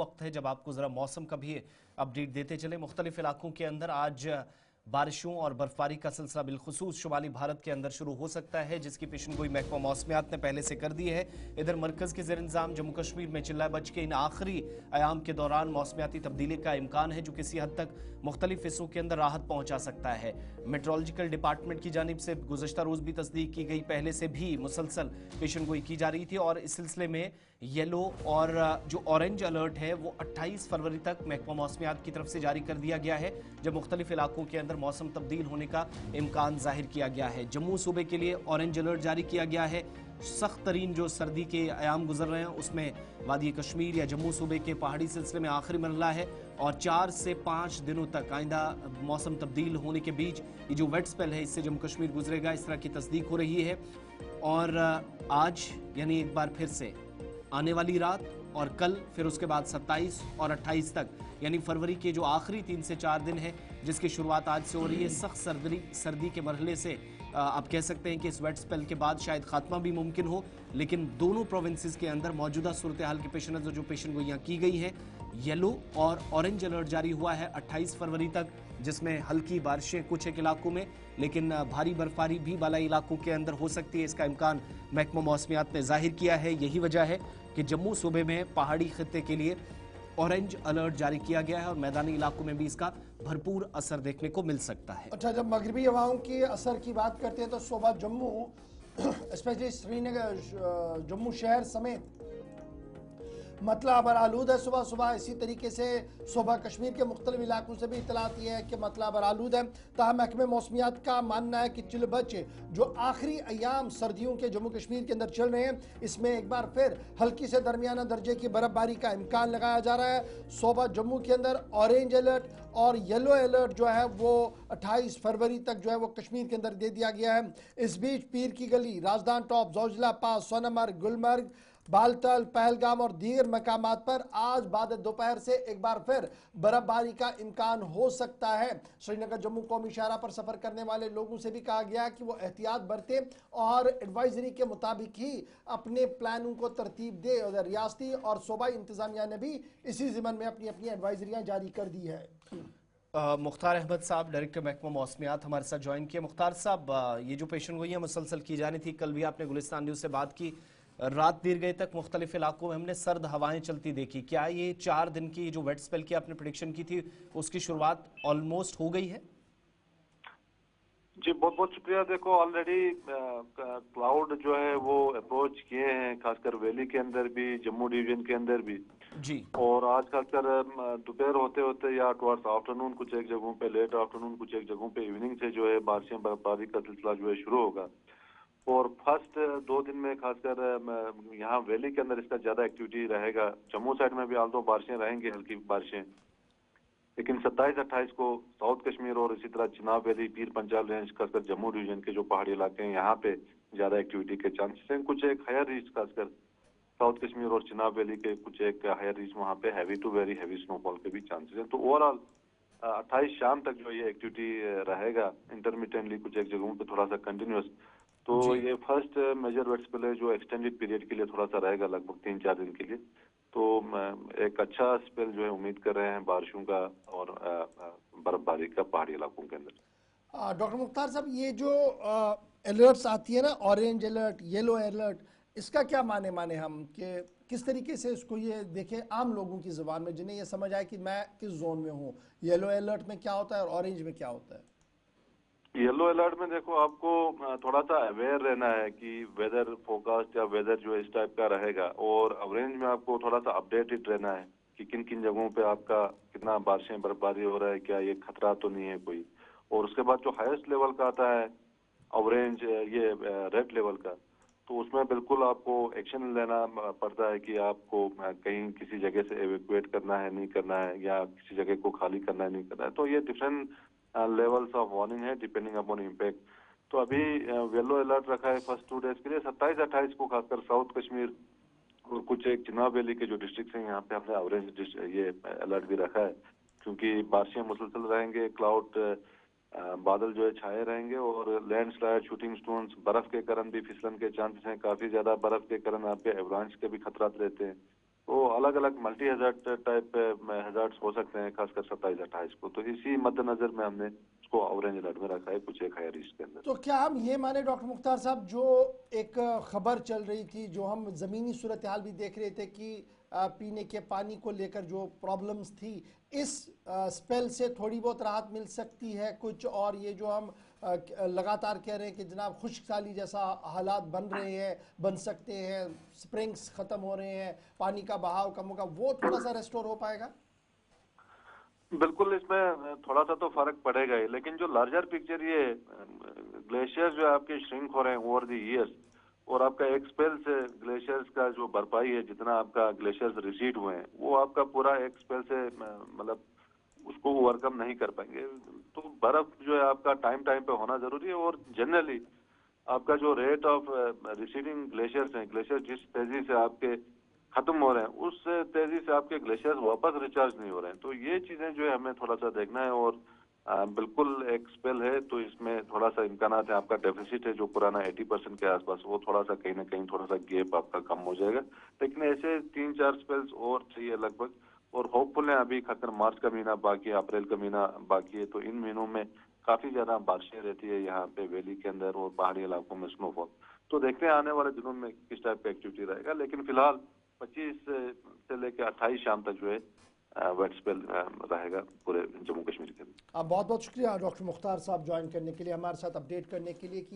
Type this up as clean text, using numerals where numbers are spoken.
वक्त है जब आपको ज़रा मौसम का भी अपडेट देते चले। मुख्तलिफ इलाकों के अंदर आज बारिशों और बर्फबारी का सिलसिला बिलखुसूस शुमाली भारत के अंदर शुरू हो सकता है, जिसकी पेशनगोई महकमा मौसमियात ने पहले से कर दी है। इधर मरकज के ज़ेर इंतजाम जम्मू कश्मीर में चिल्ला बच के इन आखिरी आयाम के दौरान मौसमियाती तब्दीली का इम्कान है, जो किसी हद तक मुख्तलिफ हिस्सों के अंदर राहत पहुंचा सकता है। मेट्रोलॉजिकल डिपार्टमेंट की जानिब से गुज़श्ता रोज़ भी तस्दीक की गई, पहले से भी मुसलसल पेशनगोई की जा रही थी और इस सिलसिले में येलो और जो ऑरेंज अलर्ट है वो 28 फरवरी तक महकमा मौसमियात की तरफ से जारी कर दिया गया है, जब मुख्तलिफ इलाकों के अंदर मौसम तब्दील होने का इम्कान जाहिर किया गया है। जम्मू सूबे के लिए ऑरेंज अलर्ट जारी किया गया है। सख्त तरीन जो सर्दी के आयाम गुजर रहे हैं उसमें वादी कश्मीर या जम्मू सूबे के पहाड़ी सिलसिले में आखिरी मरला है और 4 से 5 दिनों तक आइंदा मौसम तब्दील होने के बीच ये जो वेट स्पेल है इससे जम्मू कश्मीर गुजरेगा, इस तरह की तस्दीक हो रही है। और आज यानी एक बार फिर से आने वाली रात और कल, फिर उसके बाद 27 और 28 तक, यानी फरवरी के जो आखिरी 3 से 4 दिन है जिसकी शुरुआत आज से हो रही है, सख्त सर्दी के मरहले से आप कह सकते हैं कि इस वेट स्पेल के बाद शायद खात्मा भी मुमकिन हो। लेकिन दोनों प्रोविंसेस के अंदर मौजूदा सूरत हाल के पेश नज़र जो पेशनगोइयाँ की गई हैं, येलो और ऑरेंज अलर्ट जारी हुआ है 28 फरवरी तक, जिसमें हल्की बारिशें कुछ एक इलाकों में, लेकिन भारी बर्फबारी भी बालाई इलाकों के अंदर हो सकती है। इसका इम्कान महकमा मौसमियात ने जाहिर किया है। यही वजह है कि जम्मू सूबे में पहाड़ी खित्ते के लिए ऑरेंज अलर्ट जारी किया गया है और मैदानी इलाकों में भी इसका भरपूर असर देखने को मिल सकता है। अच्छा, जब मगरबी हवाओं के असर की बात करते हैं तो सुबह जम्मू स्पेशली श्रीनगर जम्मू शहर समेत मतला अबर आलूद है। सुबह सुबह इसी तरीके से सुबह कश्मीर के मुख्तलिफ इलाकों से भी इतलात ये है कि मतला अबर आलूद है। ताहम महकमे मौसमियात का मानना है कि चिलबच जो आखिरी अयाम सर्दियों के जम्मू कश्मीर के अंदर चल रहे हैं, इसमें एक बार फिर हल्की से दरमियाना दर्जे की बर्फबारी का इम्कान लगाया जा रहा है। सुबह जम्मू के अंदर ऑरेंज अलर्ट और येलो अलर्ट जो है वो 28 फरवरी तक जो है वो कश्मीर के अंदर दे दिया गया है। इस बीच पीर की गली, राजदान टॉप, जोजिला पास, सोनमर्ग, गुलमर्ग, बालतल, पहलगाम और दीगर मकामात पर आज बाद दोपहर से एक बार फिर बर्फबारी का इम्कान हो सकता है। श्रीनगर जम्मू कौमी शाहरा पर सफर करने वाले लोगों से भी कहा गया कि वो एहतियात बरतें और एडवाइजरी के मुताबिक ही अपने प्लानों को तरतीब दे। और रियासती और सूबाई इंतजामिया ने भी इसी ज़िम्मन में अपनी अपनी एडवाइजरियाँ जारी कर दी है। मुख्तार अहमद साहब डायरेक्टर महकमा मौसमियात हमारे साथ ज्वाइन किए। मुख्तार साहब, ये जो पेशनगोइयाँ मुसलसल की जानी थी, कल भी आपने गुलिस्तान न्यूज़ से बात की, रात देर गए तक मुख्तलिफ इलाकों में हमने सर्द हवाएं चलती देखी। क्या ये 4 दिन की जो वेट स्पेल की आपने प्रेडिक्शन की थी उसकी शुरुआत ऑलमोस्ट हो गई है? जी बहुत बहुत शुक्रिया। देखो ऑलरेडी क्लाउड जो है वो अप्रोच किए हैं, खासकर वैली के अंदर भी, जम्मू डिवीजन के अंदर भी जी। और आज खासकर दोपहर होते होते या टुवर्ड्स आफ्टरनून कुछ एक जगहों पे, लेट आफ्टरनून कुछ एक जगहों पे, इवनिंग से जो है बारिशें बर्फबारी का सिलसिला जो है शुरू होगा। और फर्स्ट 2 दिन में खासकर यहाँ वैली के अंदर इसका ज्यादा एक्टिविटी रहेगा। जम्मू साइड में भी आल दो बारिशें रहेंगी, हल्की बारिशें, लेकिन 27-28 को साउथ कश्मीर और इसी तरह चिनाब वैली, पीर पंजाल रेंज, खासकर जम्मू डिवीजन के जो पहाड़ी इलाके हैं यहाँ पे ज्यादा एक्टिविटी के चांसेस हैं। कुछ एक हायर रीच, खासकर साउथ कश्मीर और चिनाब वैली के कुछ एक हायर रीच, वहाँ पे heavy to very heavy snowfall के भी चांसेस हैं। तो ओवरऑल 28 शाम तक जो ये एक्टिविटी रहेगा, इंटरमिटेंटली कुछ एक जगहों पे थोड़ा सा कंटिन्यूस। तो ये फर्स्ट मेजर वेट स्पेल है जो एक्सटेंडेड पीरियड के लिए थोड़ा सा रहेगा, लगभग 3-4 दिन के लिए। तो एक अच्छा स्पेल जो है उम्मीद कर रहे हैं बारिशों का और बर्फबारी का पहाड़ी इलाकों के अंदर। डॉक्टर मुख्तार साहब, ये जो अलर्ट्स आती है ना, ऑरेंज अलर्ट, येलो अलर्ट, इसका क्या माने हम कि किस तरीके से इसको ये देखें आम लोगों की ज़ुबान में, जिन्हें ये समझ आए कि मैं किस जोन में हूँ, येलो अलर्ट में क्या होता है और ऑरेंज में क्या होता है? येलो अलर्ट में देखो आपको थोड़ा सा अवेयर रहना है कि वेदर फोरकास्ट या वेदर जो इस टाइप का रहेगा, और ऑरेंज में आपको थोड़ा सा अपडेटेड रहना है कि किन किन जगहों पे आपका कितना बारिशें बर्फबारी हो रहा है, क्या ये खतरा तो नहीं है कोई। और उसके बाद जो हाईएस्ट लेवल का आता है ऑरेंज, ये रेड लेवल का, तो उसमें बिल्कुल आपको एक्शन लेना पड़ता है कि आपको कहीं किसी जगह से एवेक्यूएट करना है, नहीं करना है, या किसी जगह को खाली करना है, नहीं करना है। तो ये डिफरेंट लेवल्स ऑफ वार्निंग है डिपेंडिंग अपॉन इम्पैक्ट। तो अभी येलो अलर्ट रखा है फर्स्ट 2 डेज के लिए। 27-28 को खासकर साउथ कश्मीर और कुछ एक चिनाब वैली के जो डिस्ट्रिक्ट हैं यहाँ पे हमने ऑरेंज ये अलर्ट भी रखा है, क्योंकि बारिशें मुसलसल रहेंगे, क्लाउड बादल जो है छाए रहेंगे और लैंडस्लाइड, शूटिंग स्टोन्स, बर्फ के कारण भी फिसलन के चांसेस हैं। काफी ज्यादा बर्फ के कारण यहाँ पे एवलांच के भी खतरात रहते हैं। तो अलग अलग मल्टी हजार्ड टाइप हजार्ड्स हो सकते हैं, खासकर 27-28 को। तो इसी मद्देनजर में हमने इसको ऑरेंज अलर्ट में रखा है कुछ एक हाई रिस्क के अंदर। तो क्या हम ये माने डॉक्टर मुख्तार साहब, जो एक खबर चल रही थी, जो हम ज़मीनी सूरत हाल भी देख रहे थे कि पीने के पानी को लेकर जो प्रॉब्लम्स थी, इस स्पेल से थोड़ी बहुत राहत मिल सकती है कुछ? और ये जो हम लगातार कह रहे हैं कि जनाब खुश्क साली जैसा हालात बन रहे हैं, बन सकते हैं, स्प्रिंग्स ख़त्म हो रहे हैं, पानी का बहाव कम होगा, वो थोड़ा सा रेस्टोर हो पाएगा? बिल्कुल, इसमें थोड़ा सा तो फर्क पड़ेगा ही, लेकिन जो लार्जर पिक्चर ये ग्लेशियर्स जो आपके श्रिंक हो रहे हैं ओवर द ईयर्स, और आपका एक स्पेल से ग्लेशियर्स का जो भरपाई है, जितना आपका ग्लेशियर्स रिसीड हुए हैं, वो आपका पूरा एक स्पेल से मतलब उसको ओवरकम नहीं कर पाएंगे। तो बर्फ जो है आपका टाइम टाइम पे होना जरूरी है। और जनरली आपका जो रेट ऑफ रिसीडिंग ग्लेशियर्स हैं, ग्लेशियर जिस तेजी से आपके खत्म हो रहे हैं, उस तेजी से आपके ग्लेशियर्स वापस रिचार्ज नहीं हो रहे हैं। तो ये चीजें जो है हमें थोड़ा सा देखना है। और बिल्कुल एक स्पेल है तो इसमें थोड़ा सा इम्कानात है, आपका डेफिसिट है जो पुराना 80% के आसपास, वो थोड़ा सा कहीं ना कहीं थोड़ा सा गैप आपका कम हो जाएगा। लेकिन ऐसे 3-4 स्पेल्स और चाहिए लगभग। और होपफुल है, अभी खासकर मार्च का महीना बाकी है, अप्रैल का महीना बाकी है, तो इन महीनों में काफी ज्यादा बारिशें रहती है यहाँ पे वैली के अंदर और पहाड़ी इलाकों में स्नोफॉल। तो देखते हैं आने वाले दिनों में किस टाइप का एक्टिविटी रहेगा। लेकिन फिलहाल 25 से लेकर 28 शाम तक जो है वेट स्पेल रहेगा पूरे जम्मू कश्मीर के अंदर। आप बहुत बहुत शुक्रिया डॉक्टर मुख्तार साहब ज्वाइन करने के लिए, हमारे साथ अपडेट करने के लिए कि